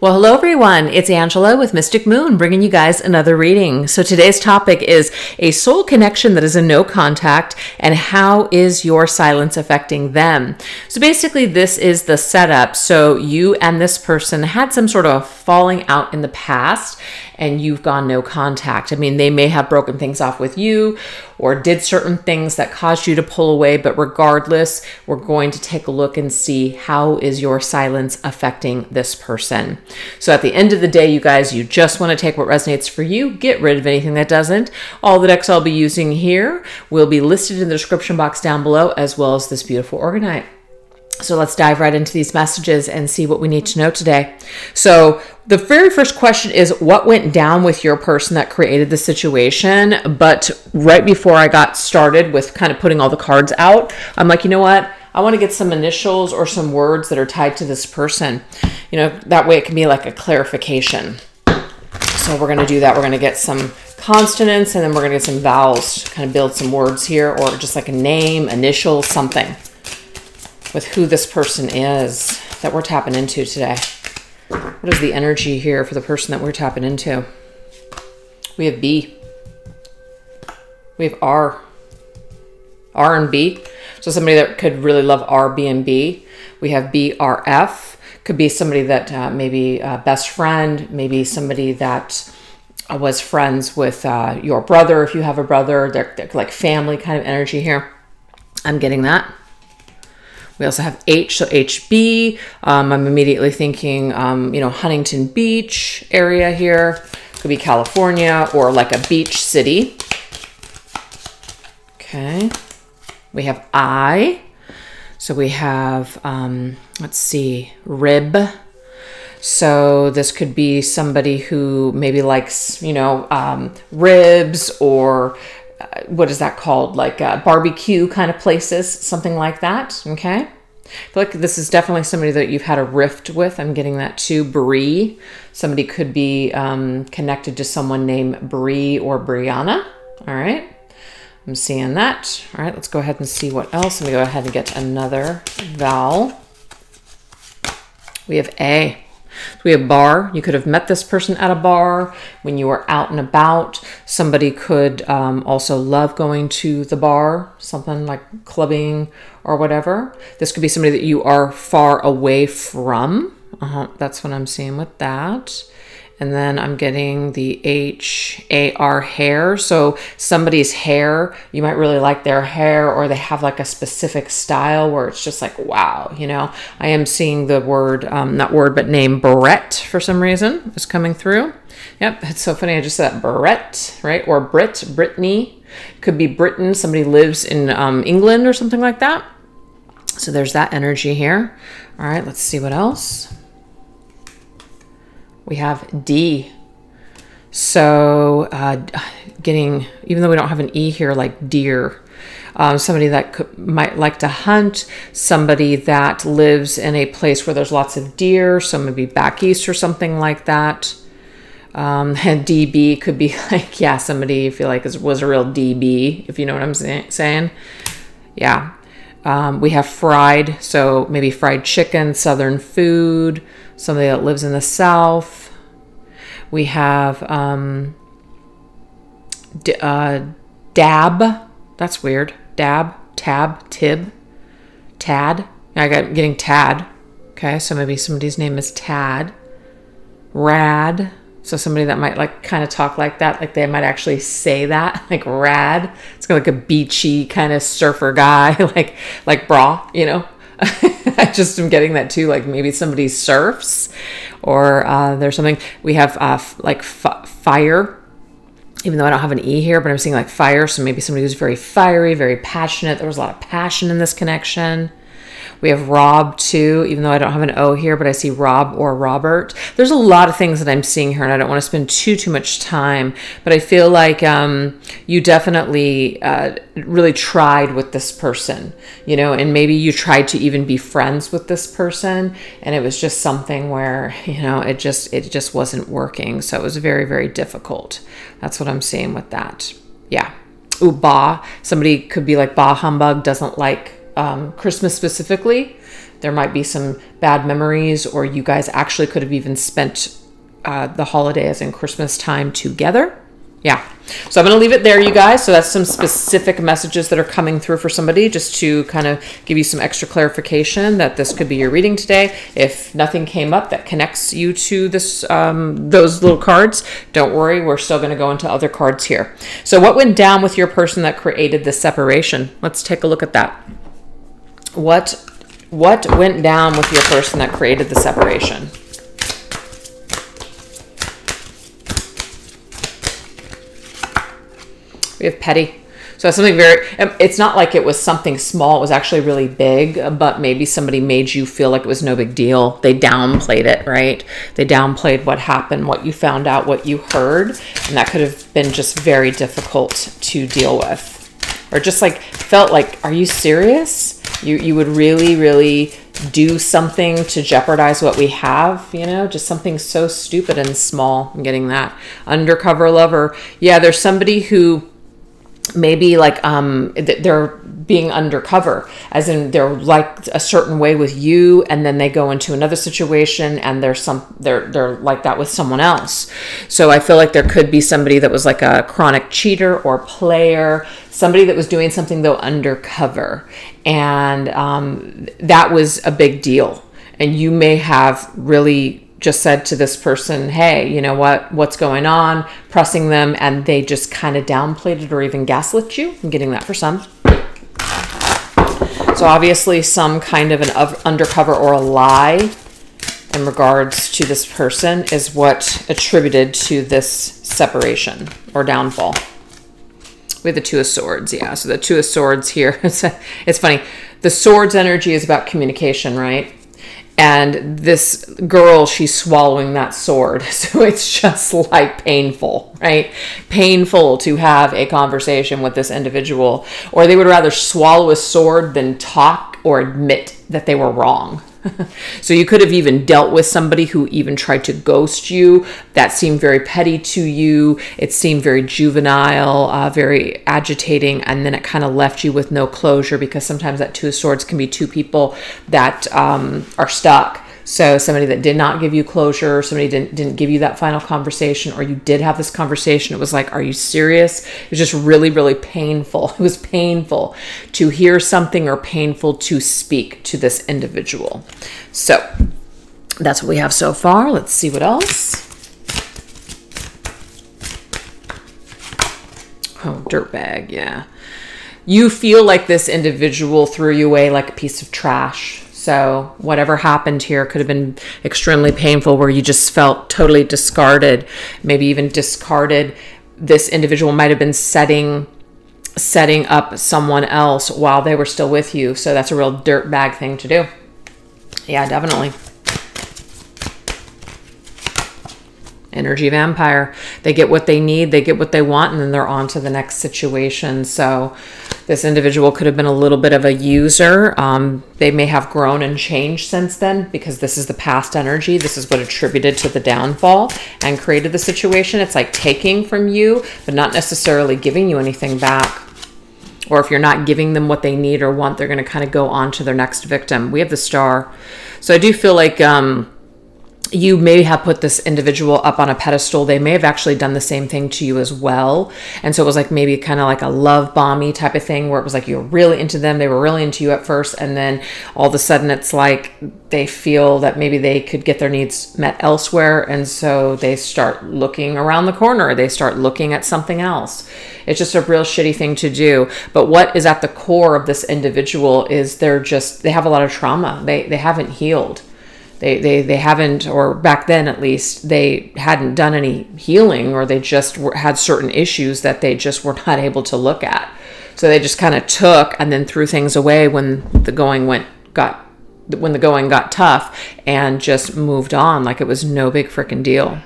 Well, hello everyone. It's Angela with Mystic Moon bringing you guys another reading. So today's topic is a soul connection that is a no contact and how is your silence affecting them? So basically this is the setup. So you and this person had some sort of falling out in the past and you've gone no contact. I mean, they may have broken things off with you or did certain things that caused you to pull away, but regardless, we're going to take a look and see how is your silence affecting this person. So at the end of the day, you guys, you just want to take what resonates for you, get rid of anything that doesn't. All the decks I'll be using here will be listed in the description box down below, as well as this beautiful Orgonite. So let's dive right into these messages and see what we need to know today. So the very first question is, what went down with your person that created the situation? But right before I got started with kind of putting all the cards out, I'm like, you know what? I want to get some initials or some words that are tied to this person. You know, that way it can be like a clarification. So we're going to do that. We're going to get some consonants and then we're going to get some vowels to kind of build some words here, or just like a name, initial, something with who this person is that we're tapping into today. What is the energy here for the person that we're tapping into? We have B. We have R. R and B. So somebody that could really love R, B, and B. We have B, R, F. Could be somebody that maybe a best friend, maybe somebody that was friends with your brother, if you have a brother. They're like family kind of energy here. I'm getting that. We also have H, so HB. I'm immediately thinking, you know, Huntington Beach area here. Could be California or like a beach city. Okay. We have I. So we have, let's see, rib. So this could be somebody who maybe likes, you know, ribs, or what is that called? Like barbecue kind of places, something like that. Okay. I feel like this is definitely somebody that you've had a rift with. I'm getting that too. Bree. Somebody could be connected to someone named Bree or Brianna. All right. I'm seeing that. All right. Let's go ahead and see what else. Let me go ahead and get another vowel. We have A. So we have bar. You could have met this person at a bar when you were out and about. Somebody could also love going to the bar, something like clubbing or whatever. This could be somebody that you are far away from. That's what I'm seeing with that. And then I'm getting the H-A-R, hair. So somebody's hair, you might really like their hair, or they have like a specific style where it's just like, wow, you know. I am seeing the word, not word, but name Brett for some reason is coming through. Yep, it's so funny. I just said Brett, right? Or Brittany. Could be Britain. Somebody lives in England or something like that. So there's that energy here. All right, let's see what else. We have D. So getting, even though we don't have an E here, like deer. Somebody that might like to hunt. Somebody that lives in a place where there's lots of deer. So maybe back east or something like that. And DB could be like, yeah, somebody you feel like was a real DB, if you know what I'm saying. Yeah. We have fried, so maybe fried chicken, southern food, somebody that lives in the South. We have dab, that's weird, dab, tab, tib, tad. I'm getting tad. Okay, so maybe somebody's name is Tad. Rad. So somebody that might like kind of talk like that, like they might actually say that, like rad. It's like a beachy kind of surfer guy, like bra, you know. I just am getting that too, like maybe somebody surfs, or there's something. We have like fire, even though I don't have an E here, but I'm seeing like fire. So maybe somebody who's very fiery, very passionate. There was a lot of passion in this connection. We have Rob too, even though I don't have an O here, but I see Rob or Robert. There's a lot of things that I'm seeing here, and I don't want to spend too much time, but I feel like you definitely really tried with this person, you know, and maybe you tried to even be friends with this person, and it was just something where, you know, it just wasn't working. So it was very, very difficult. That's what I'm seeing with that. Yeah. Ooh, bah. Somebody could be like bah humbug, doesn't like Christmas specifically. There might be some bad memories, or you guys actually could have even spent the holidays and Christmas time together. Yeah. So I'm going to leave it there, you guys. So that's some specific messages that are coming through for somebody, just to kind of give you some extra clarification that this could be your reading today. If nothing came up that connects you to this, those little cards, don't worry. We're still going to go into other cards here. So what went down with your person that created this separation? Let's take a look at that. What went down with your person that created the separation? We have petty. So something very, it's not like it was something small. It was actually really big, but maybe somebody made you feel like it was no big deal. They downplayed it, right? They downplayed what happened, what you found out, what you heard. And that could have been just very difficult to deal with. Or just like felt like, are you serious? You would really, really do something to jeopardize what we have, you know, just something so stupid and small. I'm getting that. Undercover lover. Yeah, there's somebody who maybe like they're being undercover, as in they're like a certain way with you, and then they go into another situation and they're like that with someone else. So I feel like there could be somebody that was like a chronic cheater or player, somebody that was doing something though undercover, and that was a big deal. And you may have really just said to this person, hey, you know what's going on, pressing them, and they just kind of downplayed it or even gaslit you. I'm getting that for some. So obviously some kind of an undercover or a lie in regards to this person is what attributed to this separation or downfall. We have the Two of Swords. Yeah, so the Two of Swords here, it's funny. The Swords energy is about communication, right? And this girl, she's swallowing that sword. So it's just like painful, right? Painful to have a conversation with this individual. Or they would rather swallow a sword than talk or admit that they were wrong. So you could have even dealt with somebody who even tried to ghost you. That seemed very petty to you. It seemed very juvenile, very agitating, and then it kind of left you with no closure, because sometimes that Two of Swords can be two people that are stuck. So somebody that did not give you closure, somebody didn't give you that final conversation, or you did have this conversation. It was like, are you serious? It was just really, really painful. It was painful to hear something or painful to speak to this individual. So that's what we have so far. Let's see what else. Oh, dirtbag, yeah. You feel like this individual threw you away like a piece of trash. So whatever happened here could have been extremely painful, where you just felt totally discarded, maybe even discarded. This individual might have been setting up someone else while they were still with you. So that's a real dirtbag thing to do. Yeah, definitely. Energy vampire. They get what they need, they get what they want, and then they're on to the next situation. So this individual could have been a little bit of a user. They may have grown and changed since then, because this is the past energy. This is what attributed to the downfall and created the situation. It's like taking from you, but not necessarily giving you anything back. Or if you're not giving them what they need or want, they're going to kind of go on to their next victim. We have the Star. So I do feel like you may have put this individual up on a pedestal. They may have actually done the same thing to you as well. And so it was like maybe kind of like a love bomby type of thing, where it was like you were really into them. They were really into you at first. And then all of a sudden it's like they feel that maybe they could get their needs met elsewhere. And so they start looking around the corner. They start looking at something else. It's just a real shitty thing to do. But what is at the core of this individual is they have a lot of trauma. They haven't healed. They haven't, or back then at least, they hadn't done any healing, or they just had certain issues that they just were not able to look at. So they just kind of took and then threw things away when the going got tough, and just moved on like it was no big freaking deal.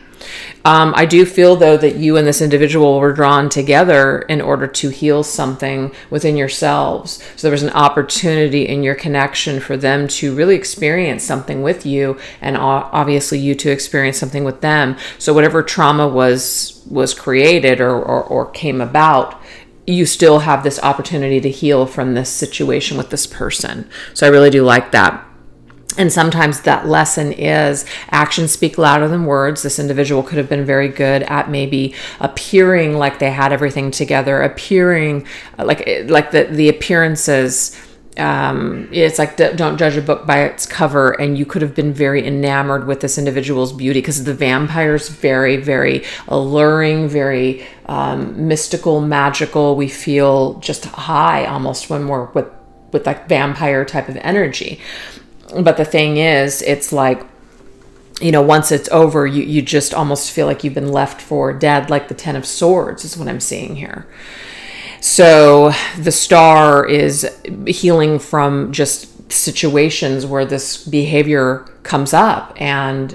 I do feel, though, that you and this individual were drawn together in order to heal something within yourselves. So there was an opportunity in your connection for them to really experience something with you, and obviously you to experience something with them. So whatever trauma was created or came about, you still have this opportunity to heal from this situation with this person. So I really do like that. And sometimes that lesson is actions speak louder than words. This individual could have been very good at maybe appearing like they had everything together, appearing like the appearances. It's like, don't judge a book by its cover. And you could have been very enamored with this individual's beauty, because the vampire's very, very alluring, very mystical, magical. We feel just high almost when we're with that vampire type of energy. But the thing is, it's like, once it's over, you just almost feel like you've been left for dead, like the 10 of Swords is what I'm seeing here. So the Star is healing from just situations where this behavior comes up. And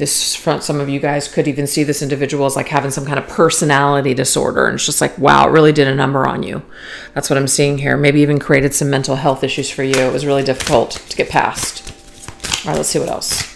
some of you guys could even see this individual as like having some kind of personality disorder. And it's just like, wow, it really did a number on you. That's what I'm seeing here. Maybe even created some mental health issues for you. It was really difficult to get past. All right, let's see what else.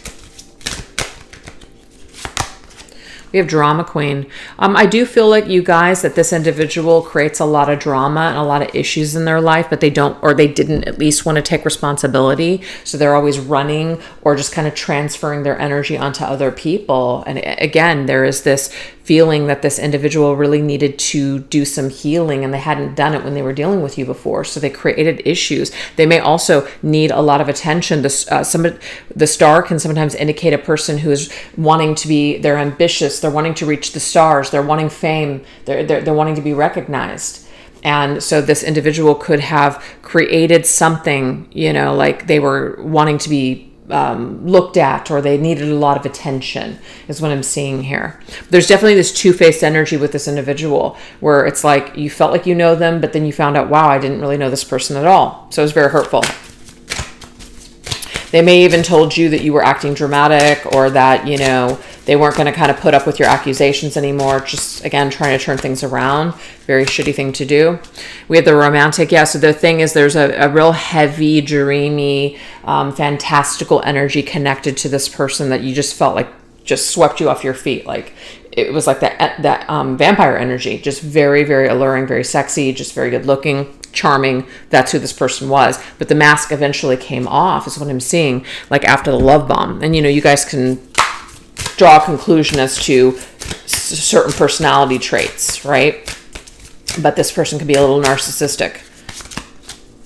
We have Drama Queen. I do feel like, you guys, that this individual creates a lot of drama and a lot of issues in their life, but they don't, or they didn't at least want to take responsibility. So they're always running or just kind of transferring their energy onto other people. And again, there is this feeling that this individual really needed to do some healing, and they hadn't done it when they were dealing with you before. So they created issues. They may also need a lot of attention. The Star can sometimes indicate a person who is wanting to be, they're ambitious, they're wanting to reach the stars, they're wanting fame, they're wanting to be recognized. And so this individual could have created something, like they were wanting to be looked at, or they needed a lot of attention, is what I'm seeing here. There's definitely this two-faced energy with this individual, where it's like you felt like you know them, but then you found out, wow, I didn't really know this person at all. So it was very hurtful. They may even told you that you were acting dramatic, or that, they weren't going to kind of put up with your accusations anymore. Just, again, trying to turn things around. Very shitty thing to do. We have the Romantic. Yeah, so the thing is, there's a real heavy, dreamy, fantastical energy connected to this person that you just felt like just swept you off your feet. Like, it was like that vampire energy. Just very, very alluring, very sexy, just very good looking, charming. That's who this person was. But the mask eventually came off, is what I'm seeing, like after the love bomb. And, you guys can draw a conclusion as to certain personality traits, right? But this person could be a little narcissistic.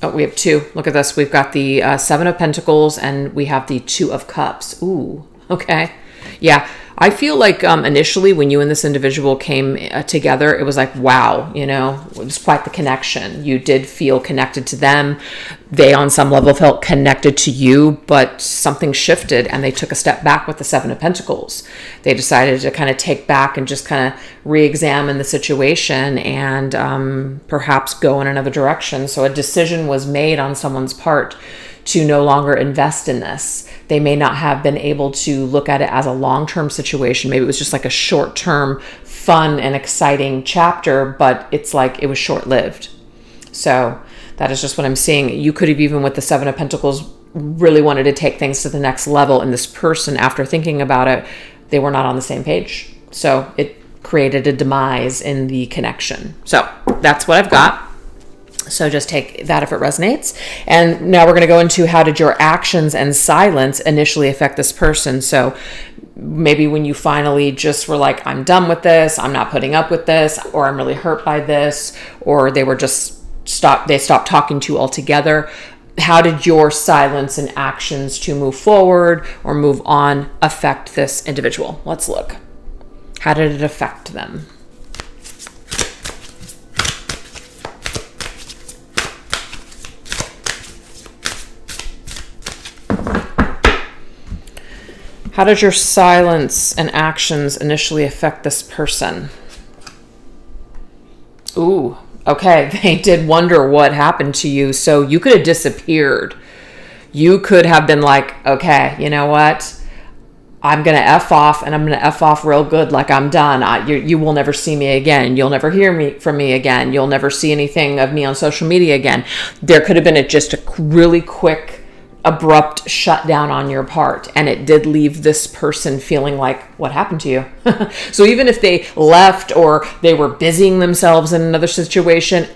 Oh, we have two. Look at this. We've got the Seven of Pentacles, and we have the Two of Cups. Ooh, okay. Yeah, I feel like initially when you and this individual came together, it was like, wow, it was quite the connection. You did feel connected to them. They on some level felt connected to you, but something shifted and they took a step back with the Seven of Pentacles. They decided to kind of take back and just kind of re-examine the situation and perhaps go in another direction. So a decision was made on someone's part to no longer invest in this. They may not have been able to look at it as a long-term situation. Maybe it was just like a short-term, fun and exciting chapter, but it's like it was short-lived. So that is just what I'm seeing. You could have, even with the Seven of Pentacles, really wanted to take things to the next level. And this person, after thinking about it, they were not on the same page. So it created a demise in the connection. So that's what I've got. So just take that if it resonates. And now we're going to go into, how did your actions and silence initially affect this person? So maybe when you finally just were like, I'm done with this, I'm not putting up with this, or I'm really hurt by this, or they were just stopped talking to you altogether. How did your silence and actions to move forward or move on affect this individual? Let's look. How did it affect them? How does your silence and actions initially affect this person? Ooh, okay. They did wonder what happened to you. So you could have disappeared. You could have been like, okay, you know what? I'm going to F off, and I'm going to F off real good. Like, I'm done. You will never see me again. You'll never hear from me again. You'll never see anything of me on social media again. There could have been just a really quick, abrupt shutdown on your part, and it did leave this person feeling like, what happened to you? So even if they left or they were busying themselves in another situation,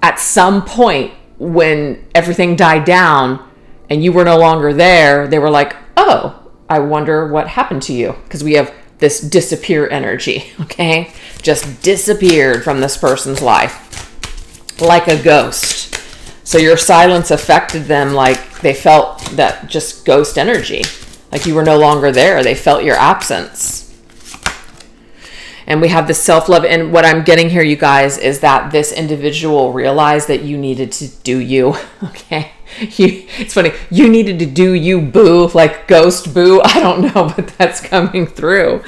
at some point when everything died down and you were no longer there, they were like, oh, I wonder what happened to you. Because we have this disappear energy, okay? Just disappeared from this person's life like a ghost. So your silence affected them like they felt that just ghost energy, like you were no longer there. They felt your absence. And we have this self-love. And what I'm getting here, you guys, is that this individual realized that you needed to do you, okay? It's funny. You needed to do you, boo, like ghost boo. I don't know, but that's coming through.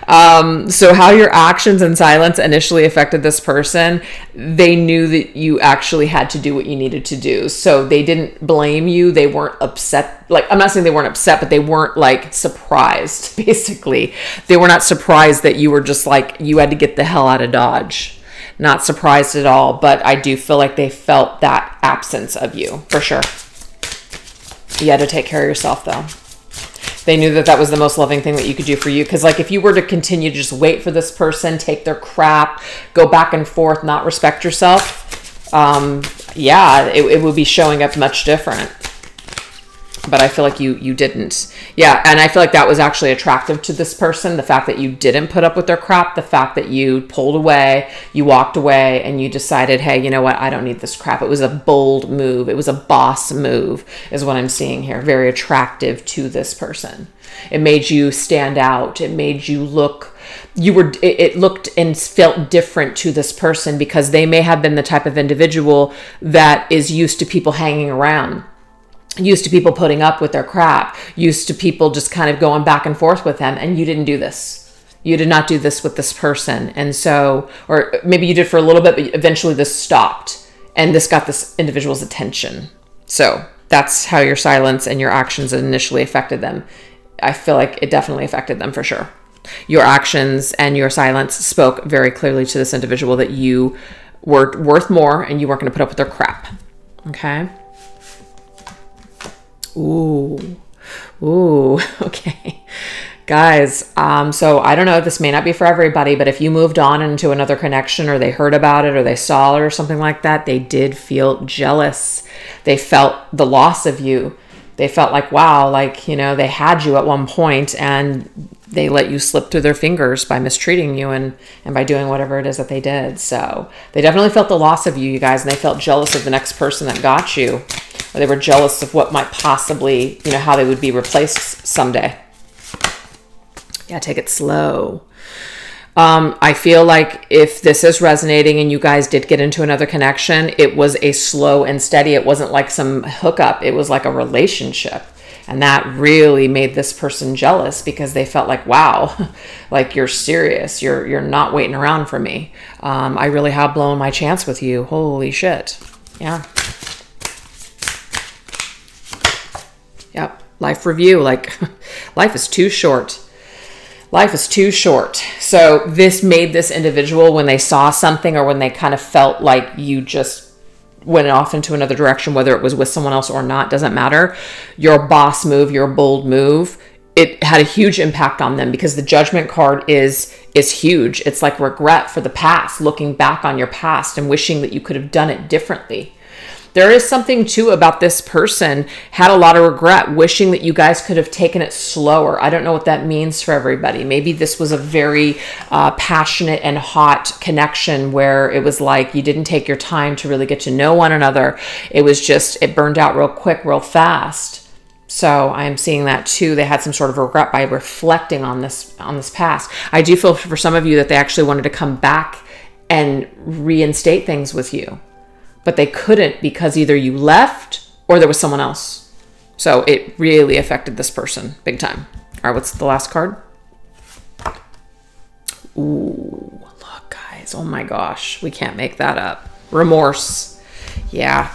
So how your actions and silence initially affected this person, they knew that you actually had to do what you needed to do. So they didn't blame you. They weren't upset. Like, I'm not saying they weren't upset, but they weren't like surprised, basically. They were not surprised that you were just like, you had to get the hell out of Dodge. Not surprised at all, but I do feel like they felt that absence of you, for sure. You had to take care of yourself, though. They knew that that was the most loving thing that you could do for you. Because, like, if you were to continue to just wait for this person, take their crap, go back and forth, not respect yourself, yeah, it would be showing up much different. But I feel like you didn't. Yeah, and I feel like that was actually attractive to this person. The fact that you didn't put up with their crap, the fact that you pulled away, you walked away, and you decided, hey, you know what? I don't need this crap. It was a bold move. It was a boss move is what I'm seeing here. Very attractive to this person. It made you stand out. It made you look... it looked and felt different to this person because they may have been the type of individual that is used to people hanging around. Used to people putting up with their crap, used to people just kind of going back and forth with them, and you didn't do this. You did not do this with this person. And so, or maybe you did for a little bit, but eventually this stopped, and this got this individual's attention. So that's how your silence and your actions initially affected them. I feel like it definitely affected them for sure. Your actions and your silence spoke very clearly to this individual that you were worth more and you weren't going to put up with their crap. Okay. Ooh, okay. Guys, so I don't know, this may not be for everybody, but if you moved on into another connection or they heard about it or they saw it or something like that, they did feel jealous. They felt the loss of you. They felt like, wow, like, you know, they had you at one point and they let you slip through their fingers by mistreating you and by doing whatever it is that they did. So they definitely felt the loss of you guys, and they felt jealous of the next person that got you. Or they were jealous of what might possibly, you know, how they would be replaced someday. Yeah, take it slow. I feel like if this is resonating and you guys did get into another connection, it was a slow and steady. It wasn't like some hookup. It was like a relationship. And that really made this person jealous because they felt like, wow, like you're serious. You're not waiting around for me. I really have blown my chance with you. Holy shit. Yeah. Yep. Life review. Like, life is too short. Life is too short. So this made this individual, when they saw something or when they kind of felt like you just went off into another direction, whether it was with someone else or not, doesn't matter. Your boss move, your bold move, it had a huge impact on them because the Judgment card is huge. It's like regret for the past, looking back on your past and wishing that you could have done it differently. There is something too about this person had a lot of regret, wishing that you guys could have taken it slower. I don't know what that means for everybody. Maybe this was a very passionate and hot connection where it was like you didn't take your time to really get to know one another. It was just, it burned out real quick, real fast. So I'm seeing that too. They had some sort of regret by reflecting on this past. I do feel for some of you that they actually wanted to come back and reinstate things with you. But they couldn't because either you left or there was someone else. So it really affected this person big time. All right, what's the last card? Ooh, look, guys. Oh my gosh. We can't make that up. Remorse. Yeah.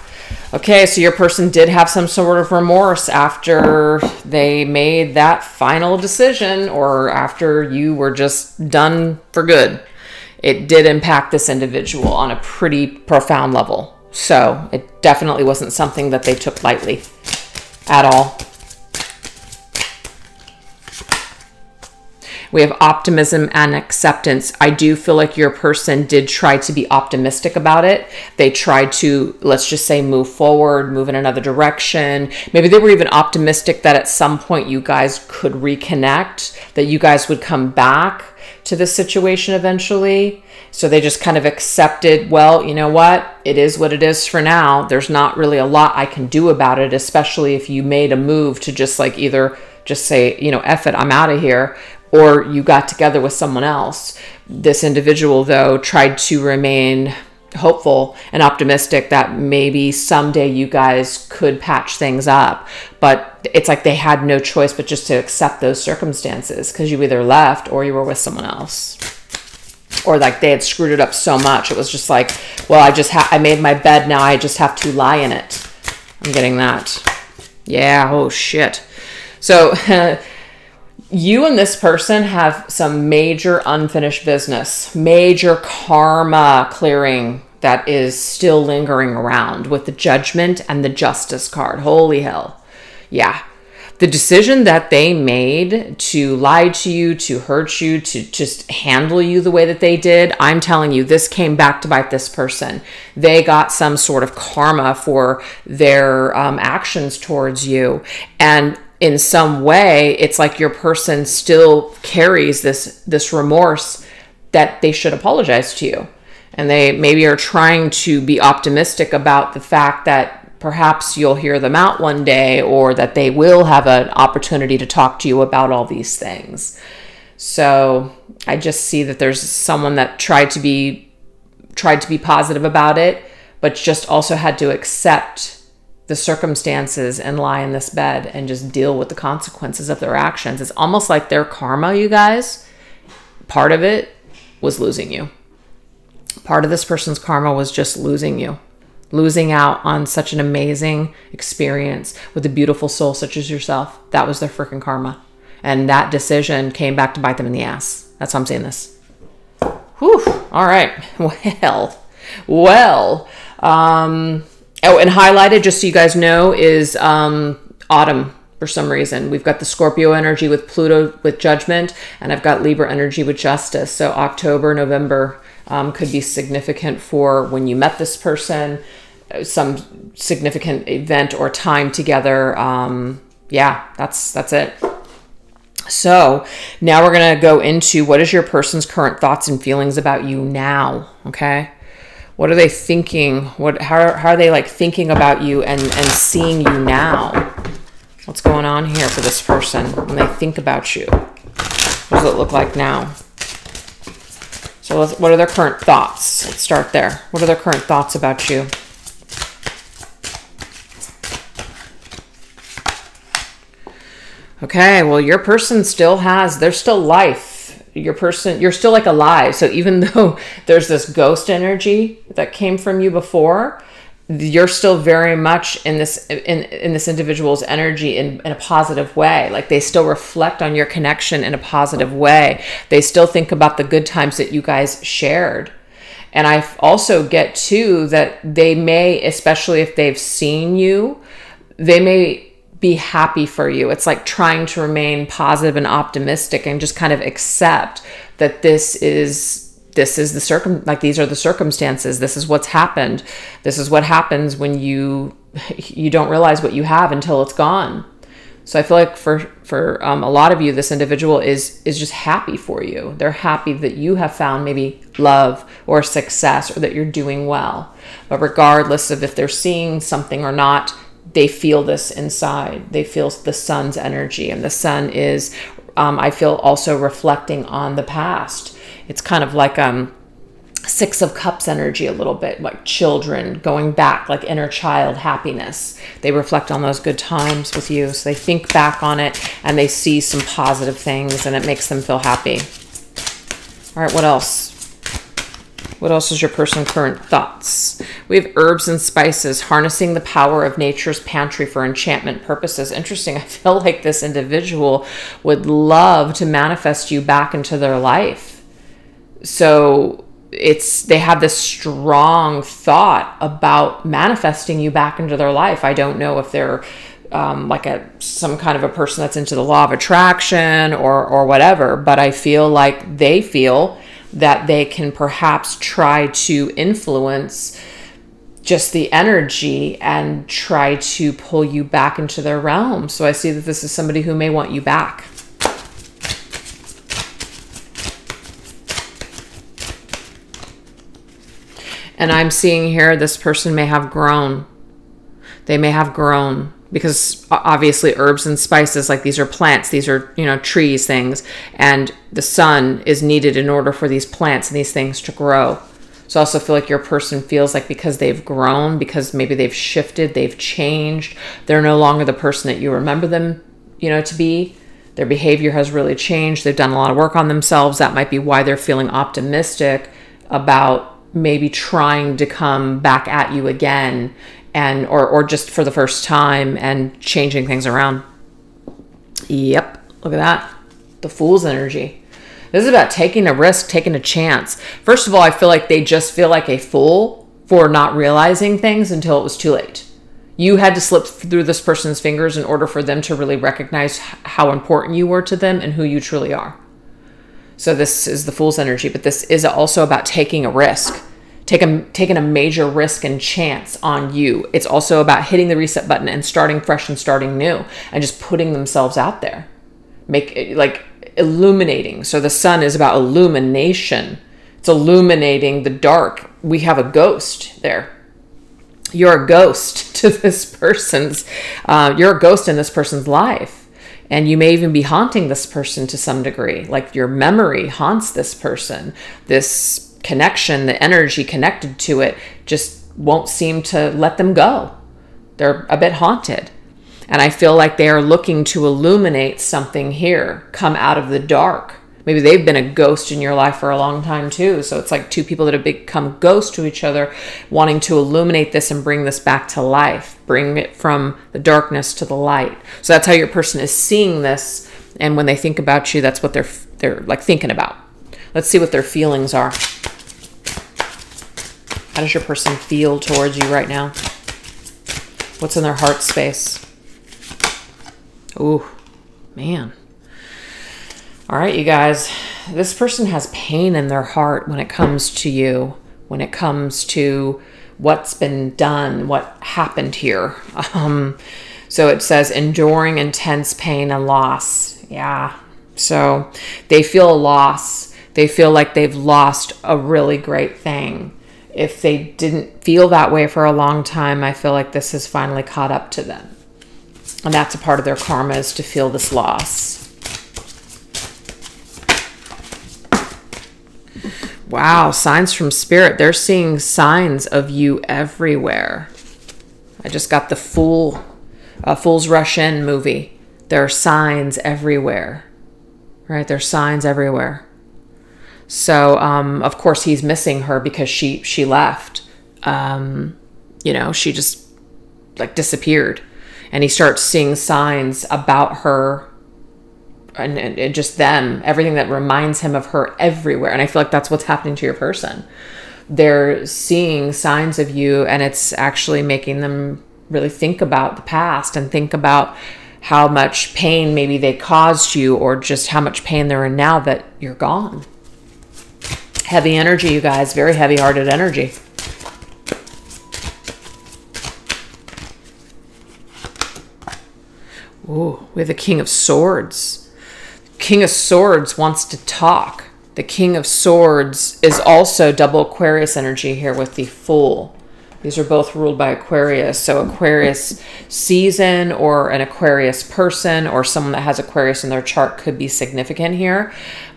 Okay, so your person did have some sort of remorse after they made that final decision or after you were just done for good. It did impact this individual on a pretty profound level. So it definitely wasn't something that they took lightly at all. We have optimism and acceptance. I do feel like your person did try to be optimistic about it. They tried to, let's just say, move forward, move in another direction. Maybe they were even optimistic that at some point you guys could reconnect, that you guys would come back to this situation eventually. So they just kind of accepted, well, you know what? It is what it is for now. There's not really a lot I can do about it, especially if you made a move to just like either just say, you know, F it, I'm out of here, or you got together with someone else. This individual, though, tried to remain hopeful and optimistic that maybe someday you guys could patch things up. But it's like they had no choice but just to accept those circumstances, because you either left or you were with someone else. Or like they had screwed it up so much. It was just like, well, I made my bed. Now I just have to lie in it. I'm getting that. Yeah. Oh shit. So you and this person have some major unfinished business, major karma clearing that is still lingering around with the Judgment and the Justice card. Holy hell. Yeah. The decision that they made to lie to you, to hurt you, to just handle you the way that they did, I'm telling you, this came back to bite this person. They got some sort of karma for their actions towards you. And in some way, it's like your person still carries this remorse that they should apologize to you. And they maybe are trying to be optimistic about the fact that perhaps you'll hear them out one day, or that they will have an opportunity to talk to you about all these things. So I just see that there's someone that tried to be positive about it, but just also had to accept the circumstances and lie in this bed and just deal with the consequences of their actions. It's almost like their karma, you guys, part of it was losing you. Part of this person's karma was just losing you. Losing out on such an amazing experience with a beautiful soul such as yourself. That was their freaking karma. And that decision came back to bite them in the ass. That's how I'm saying this. Whew. All right. Well. Oh, and highlighted, just so you guys know, is autumn for some reason. We've got the Scorpio energy with Pluto with Judgment, and I've got Libra energy with Justice. So October, November could be significant for when you met this person, some significant event or time together. Yeah, that's it. So now we're going to go into what is your person's current thoughts and feelings about you now, okay? What are they thinking? How are they like thinking about you and seeing you now? What's going on here for this person when they think about you? What does it look like now? So what are their current thoughts? Let's start there. What are their current thoughts about you? Okay, well, your person there's still life. Your person, you're still like alive. So even though there's this ghost energy that came from you before, you're still very much in this individual's energy in a positive way. Like they still reflect on your connection in a positive way. They still think about the good times that you guys shared. And I also get too that they may, especially if they've seen you, they may be happy for you. It's like trying to remain positive and optimistic and just kind of accept that these are the circumstances. This is what's happened. This is what happens when you don't realize what you have until it's gone. So I feel like for a lot of you, this individual is just happy for you. They're happy that you have found maybe love or success, or that you're doing well. But regardless of if they're seeing something or not, they feel this inside. They feel the sun's energy, and the sun is, I feel, also reflecting on the past. It's kind of like Six of Cups energy a little bit, like children going back, like inner child happiness. They reflect on those good times with you. So they think back on it and they see some positive things, and it makes them feel happy. All right, what else? What else is your person's current thoughts? We have herbs and spices, harnessing the power of nature's pantry for enchantment purposes. Interesting. I feel like this individual would love to manifest you back into their life. So they have this strong thought about manifesting you back into their life. I don't know if they're like some kind of a person that's into the law of attraction or whatever, but I feel like they feel that they can perhaps try to influence just the energy and try to pull you back into their realm. So I see that this is somebody who may want you back. And I'm seeing here this person may have grown. They may have grown, because obviously herbs and spices, like these are plants, these are, you know, trees, things, and the sun is needed in order for these plants and these things to grow. So I also feel like your person feels like because they've grown, because maybe they've shifted, they've changed, they're no longer the person that you remember them, you know, to be. Their behavior has really changed. They've done a lot of work on themselves. That might be why they're feeling optimistic about maybe trying to come back at you again, and or just for the first time, and changing things around. Yep, look at that. The Fool's energy. This is about taking a risk, taking a chance. First of all, I feel like they just feel like a fool for not realizing things until it was too late. You had to slip through this person's fingers in order for them to really recognize how important you were to them and who you truly are. So this is the Fool's energy, but this is also about taking a risk. Taking a major risk and chance on you. It's also about hitting the reset button and starting fresh and starting new, and just putting themselves out there. Make it like illuminating. So the sun is about illumination. It's illuminating the dark. We have a ghost there. You're a ghost to this person's, you're a ghost in this person's life. And you may even be haunting this person to some degree. Like your memory haunts this person. This connection, the energy connected to it just won't seem to let them go. They're a bit haunted. And I feel like they are looking to illuminate something here, come out of the dark. Maybe they've been a ghost in your life for a long time too. So it's like two people that have become ghosts to each other, wanting to illuminate this and bring this back to life, bring it from the darkness to the light. So that's how your person is seeing this. And when they think about you, that's what they're like thinking about. Let's see what their feelings are. How does your person feel towards you right now? What's in their heart space? Ooh, man. All right, you guys. This person has pain in their heart when it comes to you, when it comes to what's been done, what happened here. So it says enduring intense pain and loss. Yeah. So they feel a loss. They feel like they've lost a really great thing. If they didn't feel that way for a long time, I feel like this has finally caught up to them. And that's a part of their karma, is to feel this loss. Wow, signs from spirit. They're seeing signs of you everywhere. I just got the Fool's Rush In movie. There are signs everywhere. Right? There's signs everywhere. So, of course, he's missing her because she left. You know, she just like disappeared. And he starts seeing signs about her and just them, everything that reminds him of her everywhere. And I feel like that's what's happening to your person. They're seeing signs of you, and it's actually making them really think about the past and think about how much pain maybe they caused you, or just how much pain they're in now that you're gone. Heavy energy, you guys. Very heavy-hearted energy. Ooh, we have the King of Swords. King of Swords wants to talk. The King of Swords is also double Aquarius energy here with the Fool. These are both ruled by Aquarius. So Aquarius season, or an Aquarius person, or someone that has Aquarius in their chart could be significant here.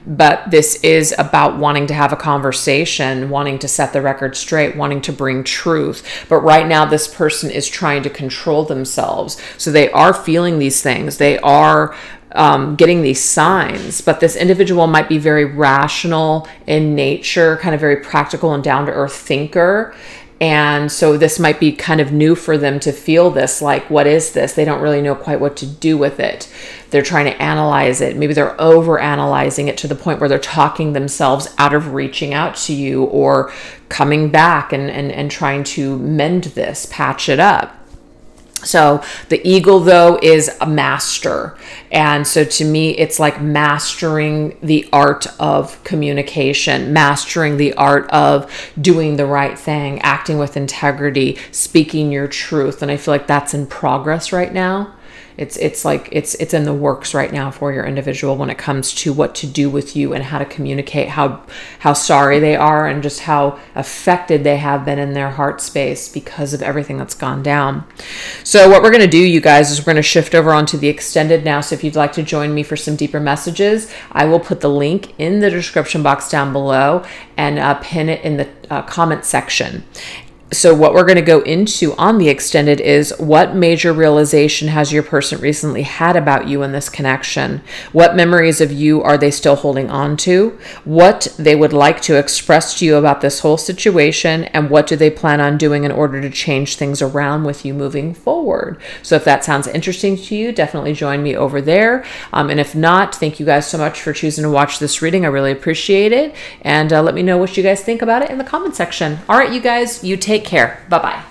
But this is about wanting to have a conversation, wanting to set the record straight, wanting to bring truth. But right now, this person is trying to control themselves. So they are feeling these things. They are getting these signs. But this individual might be very rational in nature, kind of very practical and down-to-earth thinker. And so this might be kind of new for them to feel this, like, what is this? They don't really know quite what to do with it. They're trying to analyze it. Maybe they're over-analyzing it to the point where they're talking themselves out of reaching out to you, or coming back and trying to mend this, patch it up. So the eagle, though, is a master. And so to me, it's like mastering the art of communication, mastering the art of doing the right thing, acting with integrity, speaking your truth. And I feel like that's in progress right now. It's like it's in the works right now for your individual when it comes to what to do with you and how to communicate how sorry they are and just how affected they have been in their heart space because of everything that's gone down. So what we're going to do, you guys, is we're going to shift over onto the extended now. So if you'd like to join me for some deeper messages, I will put the link in the description box down below and pin it in the comment section. So what we're going to go into on the extended is what major realization has your person recently had about you in this connection? What memories of you are they still holding on to? What they would like to express to you about this whole situation, and what do they plan on doing in order to change things around with you moving forward? So if that sounds interesting to you, definitely join me over there. And if not, thank you guys so much for choosing to watch this reading. I really appreciate it. And let me know what you guys think about it in the comment section. All right, you guys, you take care. Bye-bye.